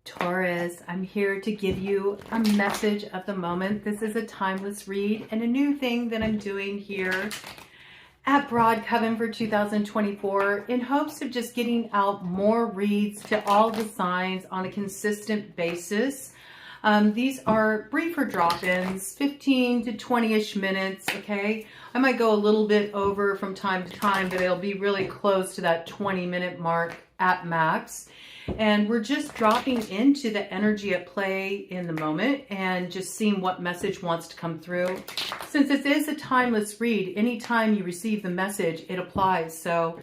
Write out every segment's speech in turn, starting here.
Taurus, I'm here to give you a message of the moment. This is a timeless read and a new thing that I'm doing here at Broad Coven for 2024 in hopes of just getting out more reads to all the signs on a consistent basis. These are briefer drop-ins, 15 to 20-ish minutes, okay? I might go a little bit over from time to time, but it'll be really close to that 20-minute mark at max. And we're just dropping into the energy at play in the moment and just seeing what message wants to come through. Since this is a timeless read, anytime you receive the message, it applies. So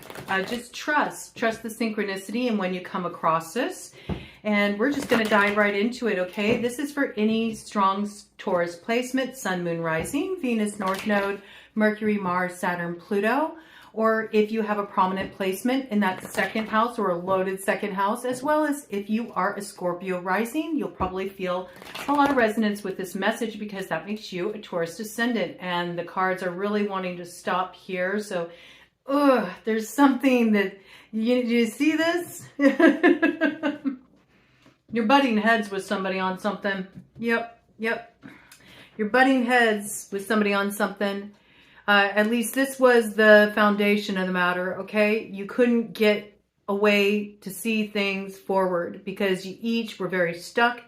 just trust the synchronicity and when you come across this. And we're just going to dive right into it, okay? This is for any strong Taurus placement, Sun, Moon, Rising, Venus, North Node, Mercury, Mars, Saturn, Pluto. Or if you have a prominent placement in that second house or a loaded second house, as well as if you are a Scorpio rising, you'll probably feel a lot of resonance with this message because that makes you a Taurus Descendant. And the cards are really wanting to stop here. So, there's something that, you see this? You're butting heads with somebody on something. Yep. You're butting heads with somebody on something. At least this was the foundation of the matter, okay? You couldn't get a way to see things forward because you each were very stuck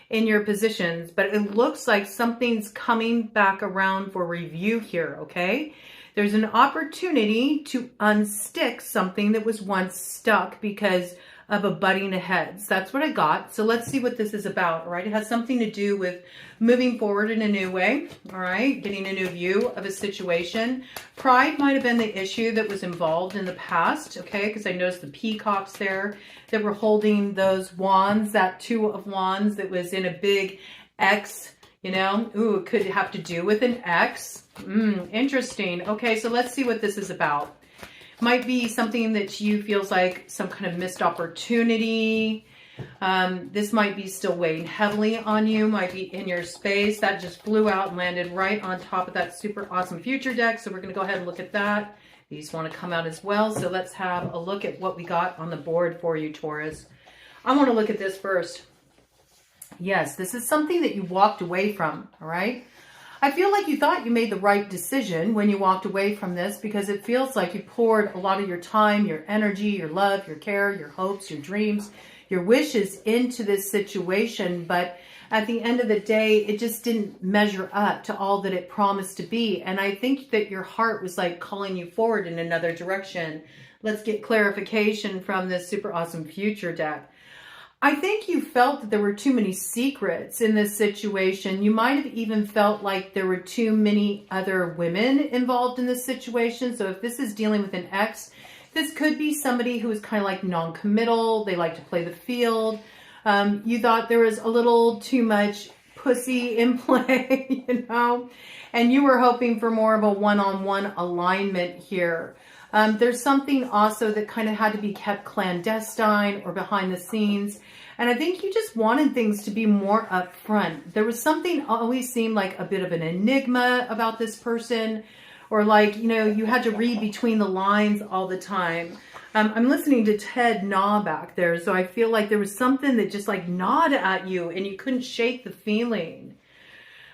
in your positions, but it looks like something's coming back around for review here, okay? There's an opportunity to unstick something that was once stuck because of a butting of heads. That's what I got. So let's see what this is about, all right? It has something to do with moving forward in a new way, all right? Getting a new view of a situation. Pride might have been the issue that was involved in the past, okay? Because I noticed the peacocks there that were holding those wands, that Two of Wands that was in a big X, you know? Ooh, it could have to do with an X. Interesting. Okay, so let's see what this is about. Might be something that you feels like some kind of missed opportunity. This might be still weighing heavily on you, might be in your space. That just flew out and landed right on top of that super awesome future deck. So we're going to go ahead and look at that. These want to come out as well. So let's have a look at what we got on the board for you, Taurus. I want to look at this first. Yes, this is something that you walked away from, all right? I feel like you thought you made the right decision when you walked away from this because it feels like you poured a lot of your time, your energy, your love, your care, your hopes, your dreams, your wishes into this situation. But at the end of the day, it just didn't measure up to all that it promised to be. And I think that your heart was like calling you forward in another direction. Let's get clarification from this super awesome future deck. I think you felt that there were too many secrets in this situation. You might have even felt like there were too many other women involved in this situation. So if this is dealing with an ex, this could be somebody who is kind of like non-committal. They like to play the field. You thought there was a little too much pussy in play, you know, and you were hoping for more of a one-on-one alignment here. There's something also that kind of had to be kept clandestine or behind the scenes. And I think you just wanted things to be more upfront. There was something always seemed like a bit of an enigma about this person, or like, you know, you had to read between the lines all the time. I'm listening to Ted gnaw back there. So I feel like there was something that just like gnawed at you and you couldn't shake the feeling.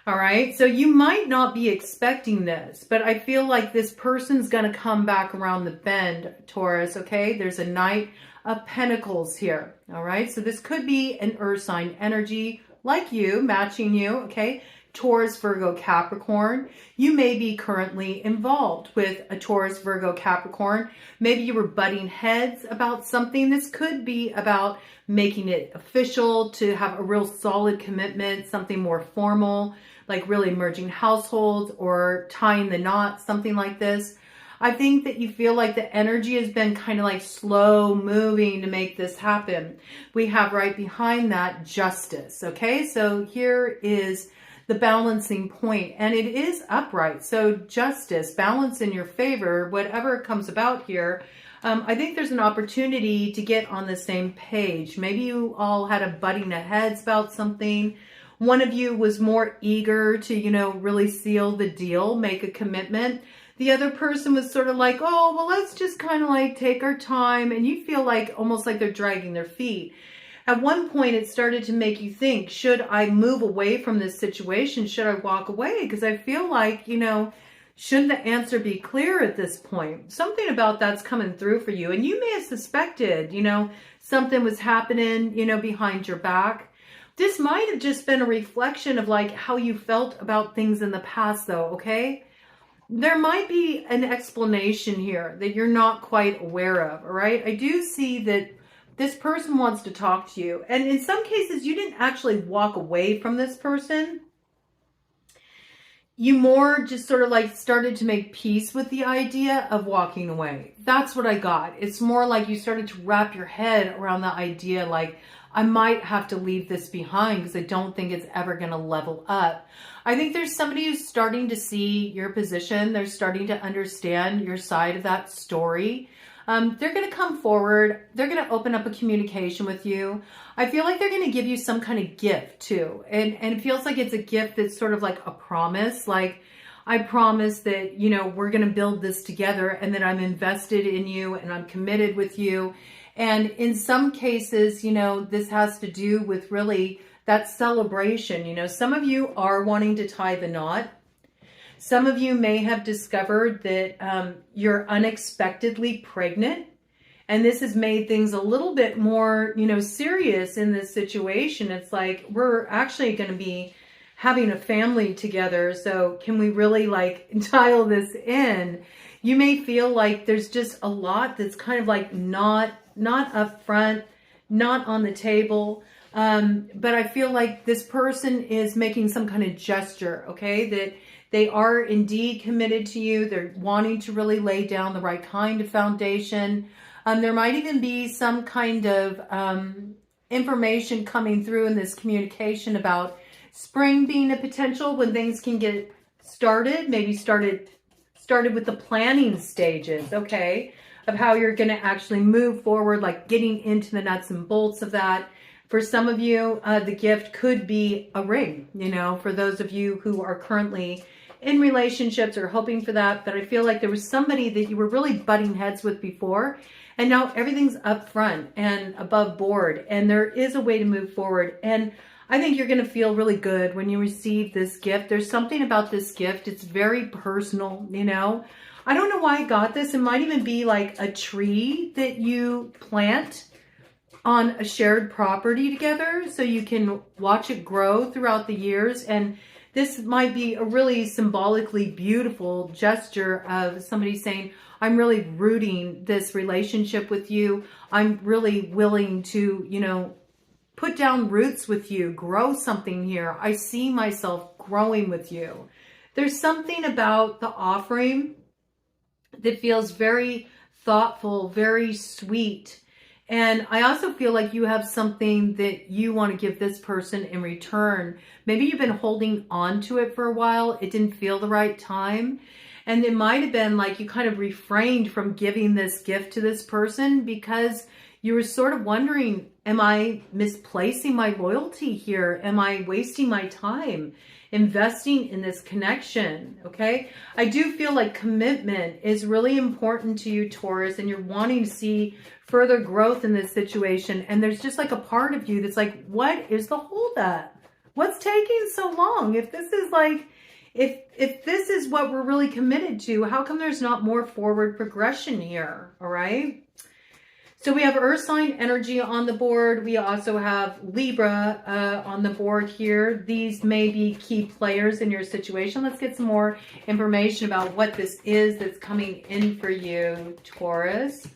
All right, so you might not be expecting this, but I feel like this person's going to come back around the bend, Taurus, okay? There's a Knight of Pentacles here, all right? So this could be an earth sign energy like you, matching you, okay? Taurus, Virgo, Capricorn. You may be currently involved with a Taurus, Virgo, Capricorn. Maybe you were butting heads about something. This could be about making it official, to have a real solid commitment, something more formal, like really merging households or tying the knot, something like this. I think that you feel like the energy has been kind of like slow moving to make this happen. We have right behind that justice, okay? So here is the balancing point, and it is upright. So justice, balance in your favor, whatever comes about here. I think there's an opportunity to get on the same page. Maybe you all had a butting of heads about something. One of you was more eager to, you know, really seal the deal, make a commitment. The other person was sort of like, oh, well, let's just kind of like take our time. And you feel like almost like they're dragging their feet. At one point, it started to make you think, should I move away from this situation? Should I walk away? Because I feel like, you know, shouldn't the answer be clear at this point? Something about that's coming through for you. And you may have suspected, you know, something was happening, you know, behind your back. This might have just been a reflection of like how you felt about things in the past though, okay? There might be an explanation here that you're not quite aware of, all right? I do see that this person wants to talk to you. And in some cases, you didn't actually walk away from this person. You more just sort of like started to make peace with the idea of walking away. That's what I got. It's more like you started to wrap your head around the idea like, I might have to leave this behind because I don't think it's ever going to level up. I think there's somebody who's starting to see your position. They're starting to understand your side of that story. They're going to come forward. They're going to open up a communication with you. I feel like they're going to give you some kind of gift too. And it feels like it's a gift that's sort of like a promise. Like, I promise that, you know, we're going to build this together and that I'm invested in you and I'm committed with you. And in some cases, you know, this has to do with really that celebration. You know, some of you are wanting to tie the knot. Some of you may have discovered that you're unexpectedly pregnant, and this has made things a little bit more, you know, serious in this situation. It's like, we're actually going to be having a family together. So can we really like dial this in? You may feel like there's just a lot that's kind of like not up front, not on the table. But I feel like this person is making some kind of gesture, okay, that they are indeed committed to you. They're wanting to really lay down the right kind of foundation. There might even be some kind of information coming through in this communication about spring being a potential when things can get started, maybe started with the planning stages, okay, of how you're going to actually move forward, like getting into the nuts and bolts of that. For some of you, the gift could be a ring, you know, for those of you who are currently in relationships or hoping for that. But I feel like there was somebody that you were really butting heads with before, and now everything's up front and above board, and there is a way to move forward. And I think you're going to feel really good when you receive this gift. There's something about this gift. It's very personal, you know. I don't know why I got this. It might even be like a tree that you plant on a shared property together so you can watch it grow throughout the years. And this might be a really symbolically beautiful gesture of somebody saying, I'm really rooting this relationship with you. I'm really willing to, you know, put down roots with you, grow something here. I see myself growing with you. There's something about the offering that feels very thoughtful, very sweet. And I also feel like you have something that you want to give this person in return. Maybe you've been holding on to it for a while. It didn't feel the right time. And it might have been like you kind of refrained from giving this gift to this person because you were sort of wondering, am I misplacing my loyalty here? Am I wasting my time investing in this connection? Okay. I do feel like commitment is really important to you, Taurus, and you're wanting to see further growth in this situation. And there's just like a part of you that's like, what is the holdup? What's taking so long? If this is like, if this is what we're really committed to, how come there's not more forward progression here? All right. So we have Earth sign energy on the board. We also have Libra on the board here. These may be key players in your situation. Let's get some more information about what this is that's coming in for you, Taurus.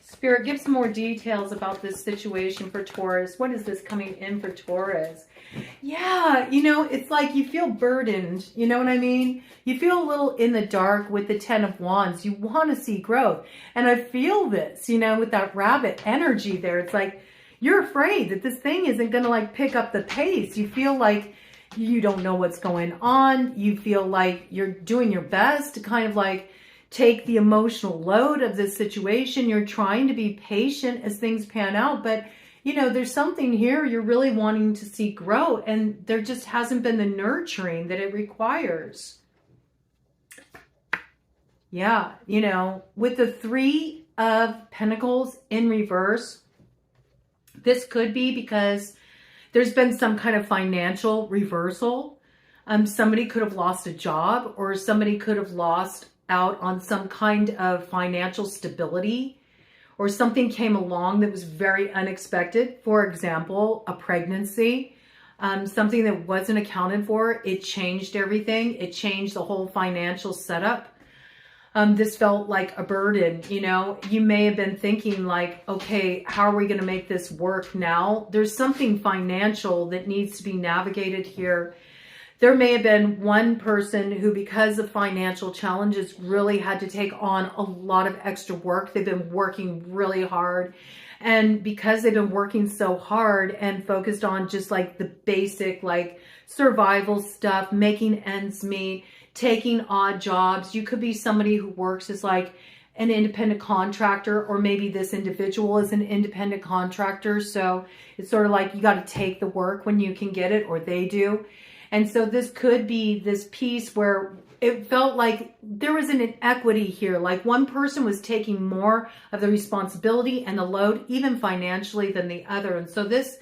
Spirit, give some more details about this situation for Taurus. What is this coming in for Taurus? Yeah, you know, it's like you feel burdened. You know what I mean? You feel a little in the dark with the 10 of Wands. You want to see growth. And I feel this, you know, with that rabbit energy there. It's like you're afraid that this thing isn't going to like pick up the pace. You feel like you don't know what's going on. You feel like you're doing your best to kind of like take the emotional load of this situation. You're trying to be patient as things pan out, but you know, there's something here you're really wanting to see grow, and there just hasn't been the nurturing that it requires. Yeah, you know, with the 3 of Pentacles in reverse, This could be because there's been some kind of financial reversal. Somebody could have lost a job, or somebody could have lost out on some kind of financial stability, or something came along that was very unexpected. For example, a pregnancy, something that wasn't accounted for. It changed everything. It changed the whole financial setup. This felt like a burden. You know, you may have been thinking like, okay, how are we going to make this work now? There's something financial that needs to be navigated here. There may have been one person who, because of financial challenges, really had to take on a lot of extra work. They've been working really hard. And because they've been working so hard and focused on just like the basic, like survival stuff, making ends meet, taking odd jobs. You could be somebody who works as like an independent contractor, or maybe this individual is an independent contractor. So it's sort of like you got to take the work when you can get it, or they do. And so this could be this piece where it felt like there was an inequity here. Like one person was taking more of the responsibility and the load, even financially, than the other. And so this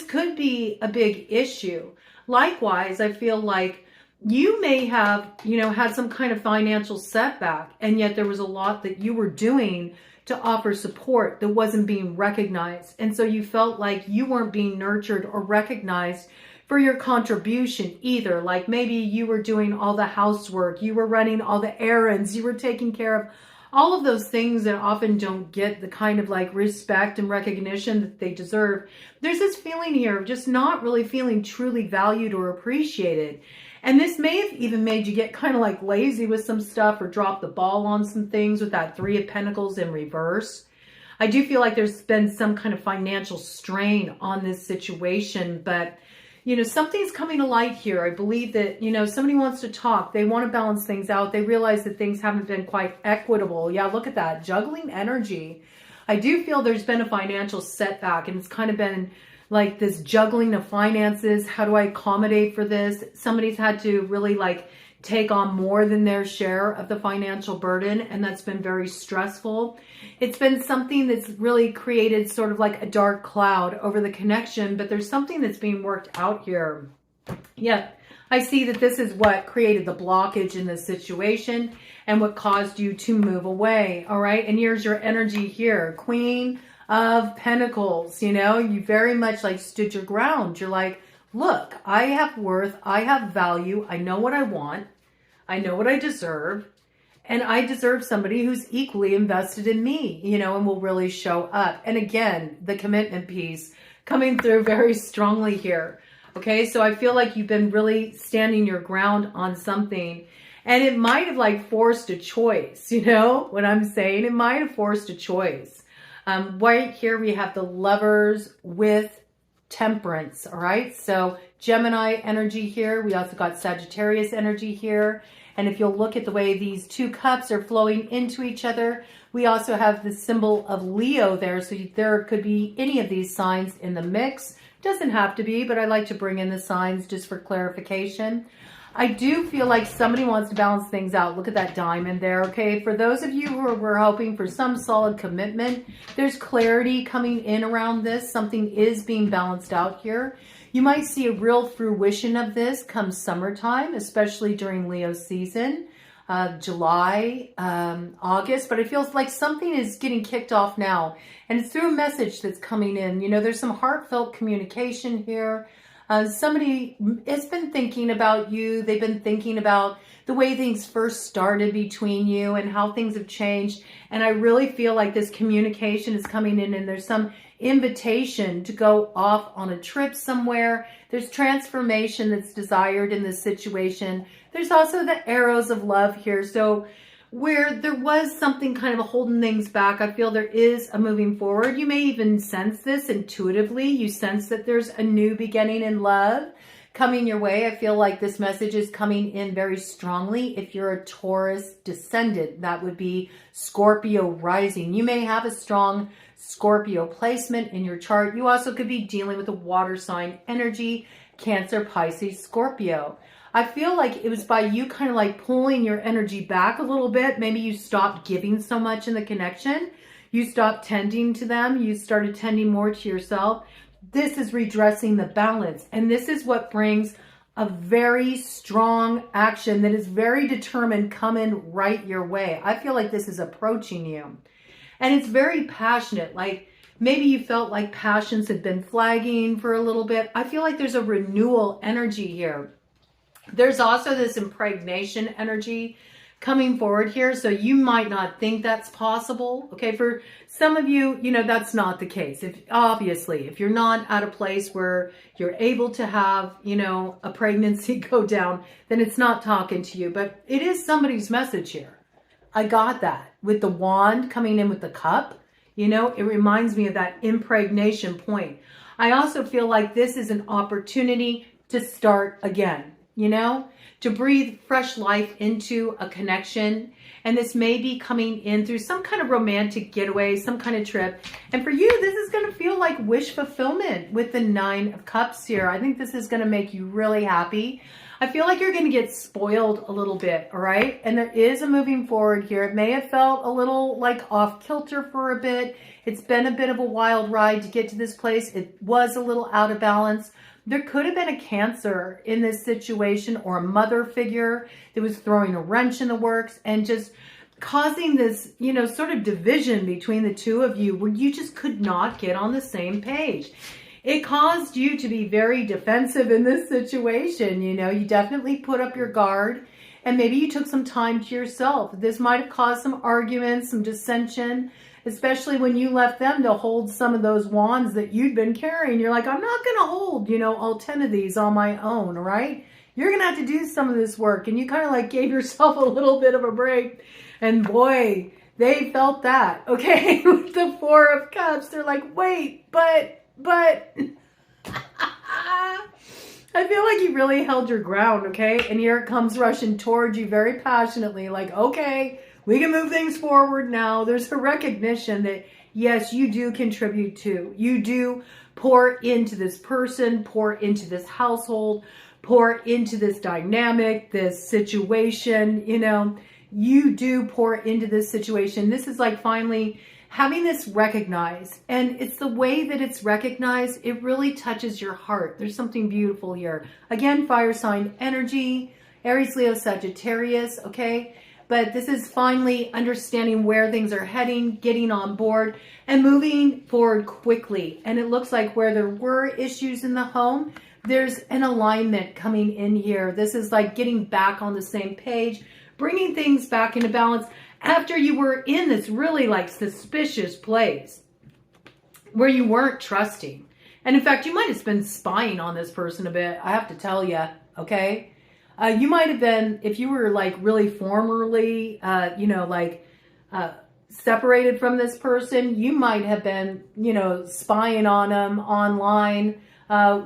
could be a big issue. Likewise, I feel like you may have, you know, had some kind of financial setback, and yet there was a lot that you were doing to offer support that wasn't being recognized. And so you felt like you weren't being nurtured or recognized for your contribution either. Like maybe you were doing all the housework, you were running all the errands, you were taking care of all of those things that often don't get the kind of like respect and recognition that they deserve. There's this feeling here of just not really feeling truly valued or appreciated. And this may have even made you get kind of like lazy with some stuff, or drop the ball on some things with that Three of Pentacles in reverse. I do feel like there's been some kind of financial strain on this situation, but you know, something's coming to light here. I believe that, you know, somebody wants to talk. They want to balance things out. They realize that things haven't been quite equitable. Yeah, look at that. Juggling energy. I do feel there's been a financial setback, and it's kind of been like this juggling of finances. How do I accommodate for this? Somebody's had to really like take on more than their share of the financial burden, and that's been very stressful. It's been something that's really created sort of like a dark cloud over the connection, but there's something that's being worked out here. Yeah, I see that this is what created the blockage in this situation and what caused you to move away. All right, and here's your energy here, Queen of Pentacles. You know, you very much like stood your ground. You're like, look, I have worth, I have value, I know what I want, I know what I deserve, and I deserve somebody who's equally invested in me, you know, and will really show up. And again, the commitment piece coming through very strongly here. Okay, so I feel like you've been really standing your ground on something, and it might have like forced a choice, you know what I'm saying? It might have forced a choice. Right here we have the Lovers with Temperance. All right, so Gemini energy here. We also got Sagittarius energy here. And if you'll look at the way these two cups are flowing into each other, we also have the symbol of Leo there. So there could be any of these signs in the mix. Doesn't have to be, but I like to bring in the signs just for clarification. I do feel like somebody wants to balance things out. Look at that diamond there, okay? For those of you who were hoping for some solid commitment, there's clarity coming in around this. Something is being balanced out here. You might see a real fruition of this come summertime, especially during Leo season, July, August. But it feels like something is getting kicked off now, and it's through a message that's coming in. You know, there's some heartfelt communication here. Somebody has been thinking about you. They've been thinking about the way things first started between you and how things have changed. And I really feel like this communication is coming in, and there's some invitation to go off on a trip somewhere. There's transformation that's desired in this situation. There's also the arrows of love here. So where there was something kind of holding things back, I feel there is a moving forward. You may even sense this intuitively. You sense that there's a new beginning in love coming your way. I feel like this message is coming in very strongly. If you're a Taurus descendant, that would be Scorpio rising. You may have a strong Scorpio placement in your chart. You also could be dealing with a water sign energy, Cancer, Pisces, Scorpio. I feel like it was by you kind of like pulling your energy back a little bit. Maybe you stopped giving so much in the connection. You stopped tending to them. You started tending more to yourself. This is redressing the balance. And this is what brings a very strong action that is very determined coming right your way. I feel like this is approaching you. And it's very passionate. Like maybe you felt like passions had been flagging for a little bit. I feel like there's a renewal energy here. There's also this impregnation energy coming forward here. So you might not think that's possible. Okay. For some of you, you know, that's not the case. Obviously, if you're not at a place where you're able to have, you know, a pregnancy go down, then it's not talking to you, but it is somebody's message here. I got that with the wand coming in with the cup. You know, it reminds me of that impregnation point. I also feel like this is an opportunity to start again, you know, to breathe fresh life into a connection. And this may be coming in through some kind of romantic getaway, some kind of trip. And for you, this is going to feel like wish fulfillment with the 9 of Cups here. I think this is going to make you really happy. I feel like you're going to get spoiled a little bit, all right? And there is a moving forward here. It may have felt a little like off kilter for a bit. It's been a bit of a wild ride to get to this place. It was a little out of balance. There could have been a Cancer in this situation or a mother figure that was throwing a wrench in the works and just causing this, you know, sort of division between the two of you where you just could not get on the same page. It caused you to be very defensive in this situation. You know, you definitely put up your guard and maybe you took some time to yourself. This might have caused some arguments, some dissension, especially when you left them to hold some of those wands that you'd been carrying. You're like, I'm not going to hold, you know, all 10 of these on my own, all right? You're going to have to do some of this work. And you kind of like gave yourself a little bit of a break. And boy, they felt that, okay? With the 4 of Cups, they're like, wait, but I feel like you really held your ground, okay? And here it comes rushing towards you very passionately, like, okay, we can move things forward now. There's a recognition that, yes, you do contribute to. You do pour into this person, pour into this household, pour into this dynamic, this situation, you know. You do pour into this situation. This is like finally having this recognized. And it's the way that it's recognized, it really touches your heart. There's something beautiful here. Again, fire sign energy, Aries, Leo, Sagittarius, okay? But this is finally understanding where things are heading, getting on board, and moving forward quickly. And it looks like where there were issues in the home, there's an alignment coming in here. This is like getting back on the same page, bringing things back into balance after you were in this really like suspicious place where you weren't trusting. And in fact, you might have been spying on this person a bit. I have to tell you, okay? You might have been, if you were like really formerly, you know, like separated from this person, you might have been, you know, spying on them online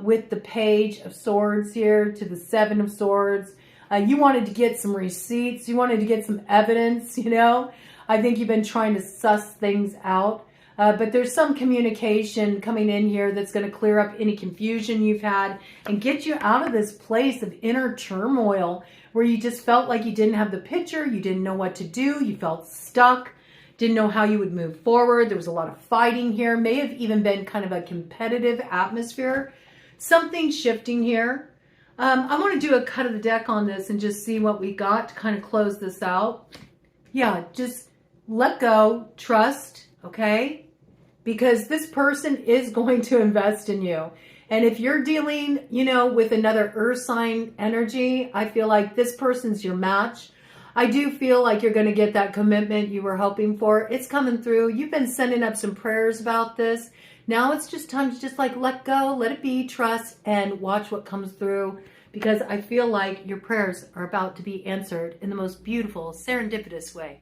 with the Page of Swords here to the 7 of Swords. You wanted to get some receipts. You wanted to get some evidence, you know. I think you've been trying to suss things out. But there's some communication coming in here that's going to clear up any confusion you've had and get you out of this place of inner turmoil where you just felt like you didn't have the picture. You didn't know what to do. You felt stuck. Didn't know how you would move forward. There was a lot of fighting here. May have even been kind of a competitive atmosphere. Something shifting here. I want to do a cut of the deck on this and just see what we got to kind of close this out. Yeah, just let go, trust, okay? Because this person is going to invest in you. And if you're dealing, you know, with another earth sign energy, I feel like this person's your match. I do feel like you're going to get that commitment you were hoping for. It's coming through. You've been sending up some prayers about this. Now it's just time to just like let go, let it be, trust, and watch what comes through. Because I feel like your prayers are about to be answered in the most beautiful, serendipitous way.